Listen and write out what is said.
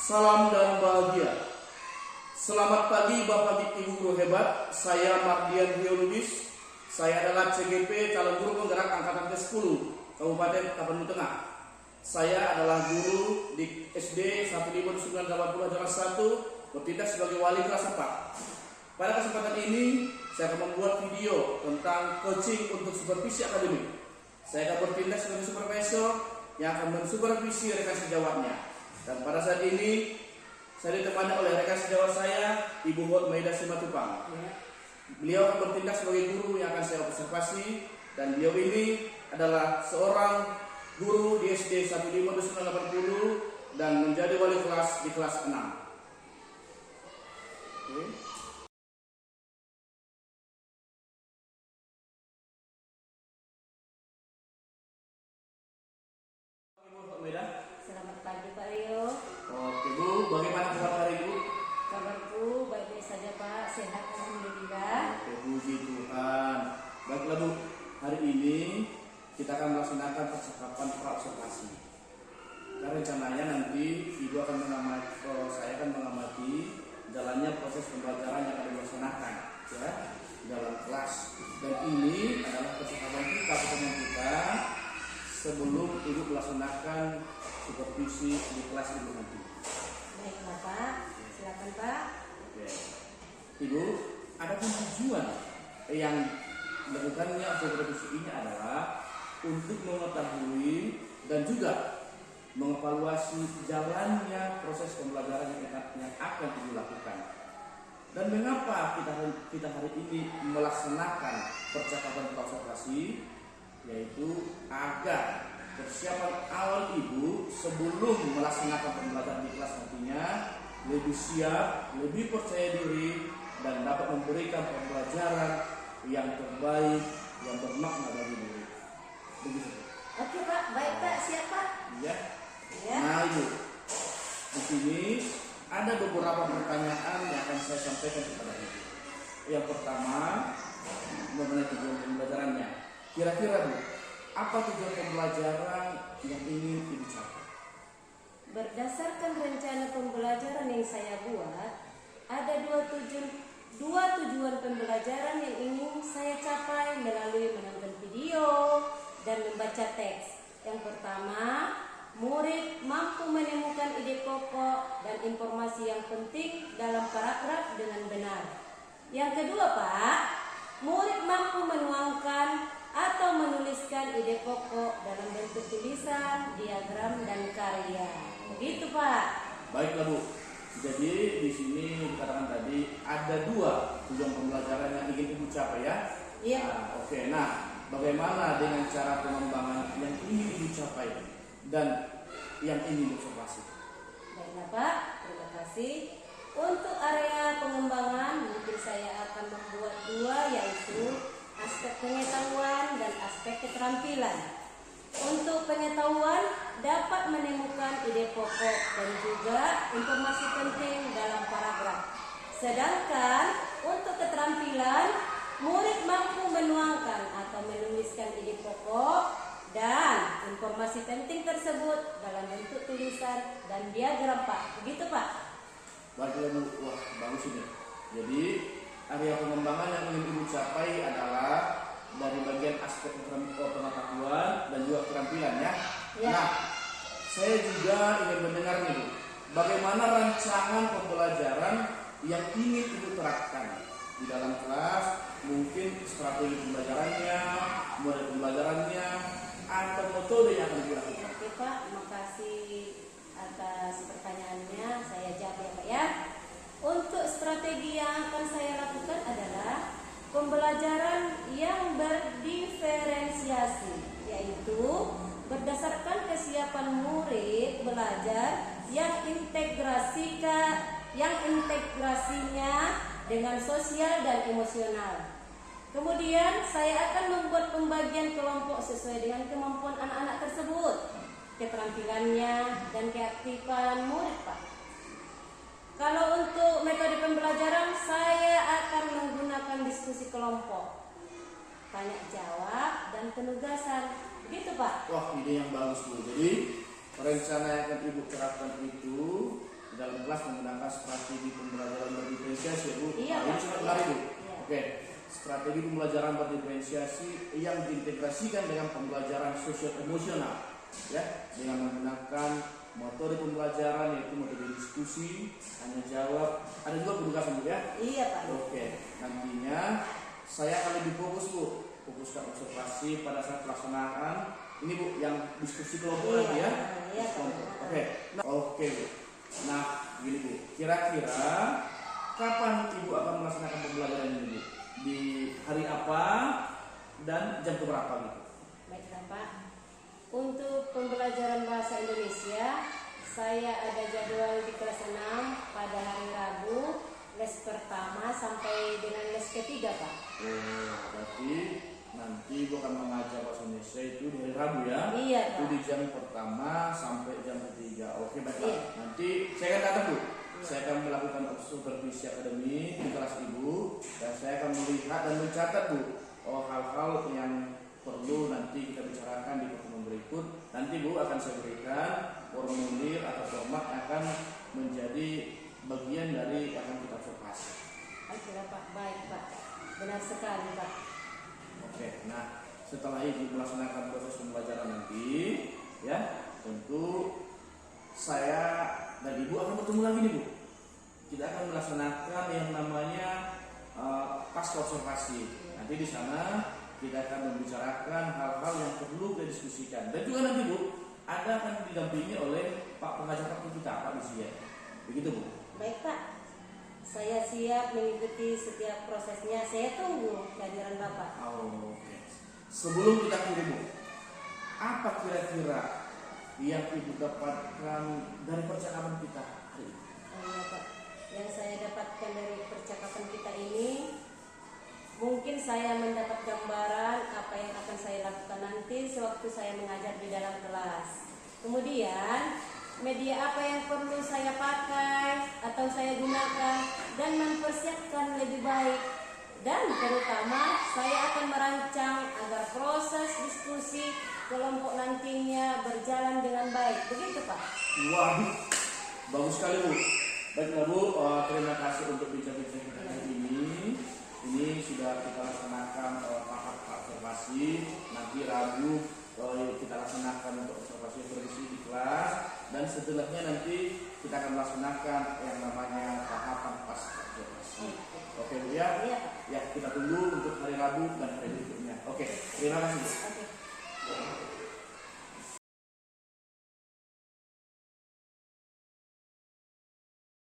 Salam dan bahagia. Selamat pagi Bapak Ibu guru hebat. Saya Mardian Biologis. Saya adalah CGP calon guru penggerak angkatan ke-10 Kabupaten Tapanuli Tengah. Saya adalah guru di SD 1980 Jalan 1, bertindak sebagai wali kelas 4. Pada kesempatan ini saya akan membuat video tentang coaching untuk supervisi akademik. Saya akan bertindak sebagai supervisor yang akan mensupervisi rekan sejawatnya. Dan pada saat ini saya ditemani oleh rekan sejawat saya, Ibu Hotmaida Simatupang. Beliau akan bertindak sebagai guru yang akan saya observasi, dan beliau ini adalah seorang guru di SD 1580 dan menjadi wali kelas di kelas 6. Ibu Hotmaida. Selamat pagi Pak Rio. Oke Bu, bagaimana kabar hari Ibu? Kabarku baik-baik saja Pak, sehat alhamdulillah. Oke, puji Tuhan. Baiklah Bu, hari ini kita akan melaksanakan percakapan praobservasi. Karena rencananya nanti Ibu akan mengamati, saya akan mengamati jalannya proses pembelajaran yang akan dilaksanakan, ya, di dalam kelas. Dan ini adalah percakapan kita, pertemuan kita sebelum Ibu melaksanakan supervisi di kelas Ibu nanti. Baiklah Pak, silakan Pak. Oke. Ibu, ada tujuan yang dilakukannya supervisi ini adalah untuk mengetahui dan juga mengevaluasi jalannya proses pembelajaran yang akan dilakukan. Dan mengapa kita hari ini melaksanakan percakapan praobservasi, yaitu agar persiapan awal Ibu sebelum melaksanakan pembelajaran di kelas nantinya lebih siap, lebih percaya diri, dan dapat memberikan pembelajaran yang terbaik, yang bermakna bagi murid. Begitu. Oke Pak, baik Pak, siap Pak. Ya. Ya. Nah Ibu, di sini ada beberapa pertanyaan yang akan saya sampaikan kepada Ibu. Yang pertama, mengenai tujuan pembelajarannya. Kira-kira Bu, apa tujuan pembelajaran yang ingin Ibu capai? Berdasarkan rencana pembelajaran yang saya buat, ada dua tujuan pembelajaran yang ingin saya capai melalui menonton video dan membaca teks. Yang pertama, murid mampu menemukan ide pokok dan informasi yang penting dalam paragraf dengan benar. Yang kedua Pak, murid mampu menuangkan atau menuliskan ide pokok dalam bentuk tulisan, diagram, dan karya. Begitu Pak. Baiklah Bu. Jadi di sini dikatakan tadi ada dua tujuan pembelajaran yang ingin Ibu capai, ya? Iya. Oke. Nah, bagaimana dengan cara pengembangan yang ingin Ibu capai dan yang ingin diobservasi? Baiklah Pak, terima kasih. Untuk area pengembangan mungkin saya akan membuat dua, yaitu aspek pengetahuan dan aspek keterampilan. Untuk pengetahuan dapat menemukan ide pokok dan juga informasi penting dalam paragraf. Sedangkan untuk keterampilan, murid mampu menuangkan atau menuliskan ide pokok dan informasi penting tersebut dalam bentuk tulisan dan diagram Pak. Begitu Pak. Baiklah Bu, wah bagus ini. Jadi area pengembangan yang ingin Ibu capai adalah dari bagian aspek pengetahuan dan juga keterampilan, ya. Ya. Nah, saya juga ingin mendengar nih Bu, bagaimana rancangan pembelajaran yang ingin Ibu terapkan di dalam kelas, mungkin strategi pembelajarannya, model pembelajarannya, atau metode yang akan dilakukan. Oke Pak, makasih atas pertanyaannya. Saya jawab ya Pak ya. Untuk strategi yang akan saya lakukan adalah pembelajaran yang berdiferensiasi, yaitu berdasarkan kesiapan murid belajar yang integrasinya dengan sosial dan emosional. Kemudian saya akan membuat pembagian kelompok sesuai dengan kemampuan anak-anak tersebut, keterampilannya, dan keaktifan murid Pak. Kalau untuk metode pembelajaran, saya akan menggunakan diskusi kelompok, tanya jawab, dan penugasan. Begitu Pak. Wah, ide yang bagus Bu. Jadi rencana yang akan Ibu terapkan itu di dalam kelas menggunakan strategi pembelajaran berdiferensiasi ya Bu. Iya, Nah, ini Pak. sangat menarik Bu. Iya. Oke, strategi pembelajaran berdiferensiasi yang diintegrasikan dengan pembelajaran sosial emosional ya, dengan menggunakan metode pembelajaran yaitu metode diskusi, tanya jawab, ada juga penugasan Bu ya. Iya Pak. Oke, nantinya saya akan lebih fokus Bu, fokuskan observasi pada saat pelaksanaan ini Bu, yang diskusi kelompok nanti ya. Iya, Pak. Oke, oke Bu. Nah, gini Bu, kira-kira kapan Ibu akan melaksanakan pembelajaran ini Bu? Di hari apa dan jam berapa gitu? Baiklah Pak. Untuk pembelajaran bahasa Indonesia, saya ada jadwal di kelas 6 pada hari Rabu, les pertama sampai dengan les ketiga Pak. Berarti nanti Ibu akan mengajar bahasa Indonesia itu di hari Rabu ya? Iya Itu Pak. di jam pertama sampai jam ketiga. Oke baiklah. Iya. Nanti saya akan datang Bu. Saya akan melakukan supervisi akademik di kelas Ibu dan saya akan melihat dan mencatat Bu, hal-hal yang perlu nanti kita bicarakan di pertemuan berikut. Nanti Bu akan saya berikan formulir atau format yang akan menjadi bagian dari yang akan kita observasi. Baiklah Pak. Baik Pak. Benar sekali Pak. Oke, nah setelah Ibu melaksanakan proses pembelajaran nanti, ya tentu saya dan Ibu akan bertemu lagi nih Bu. Kita akan melaksanakan yang namanya pasca observasi. Nanti di sana kita akan membicarakan hal-hal yang perlu kita diskusikan. Dan juga nanti Bu, ada akan didampingi oleh Pak pengajar kita, Pak Lucia. Begitu Bu. Baik Pak. Saya siap mengikuti setiap prosesnya. Saya tunggu kehadiran Bapak. Oke. Sebelum kita kirim Bu, apa kira-kira yang Ibu dapatkan dari percakapan kita hari ini? Iya Pak. Yang saya dapatkan dari percakapan kita ini, mungkin saya mendapat gambaran apa yang akan saya lakukan nanti sewaktu saya mengajar di dalam kelas. Kemudian media apa yang perlu saya pakai atau saya gunakan dan mempersiapkan lebih baik. Dan terutama saya akan merancang agar proses diskusi kelompok nantinya berjalan dengan baik. Begitu Pak? Waduh, bagus sekali Bu. Baiklah Bu, terima kasih untuk bincang-bincang kita hari ini. Ini sudah kita laksanakan tahap observasi. Nanti Rabu kita laksanakan untuk observasi supervisi di kelas. Dan setelahnya nanti kita akan melaksanakan yang namanya tahapan pasca observasi. Oke Bu ya? Iya Pak. Ya, kita tunggu untuk hari Rabu dan hari berikutnya. Oke, terima kasih Bu.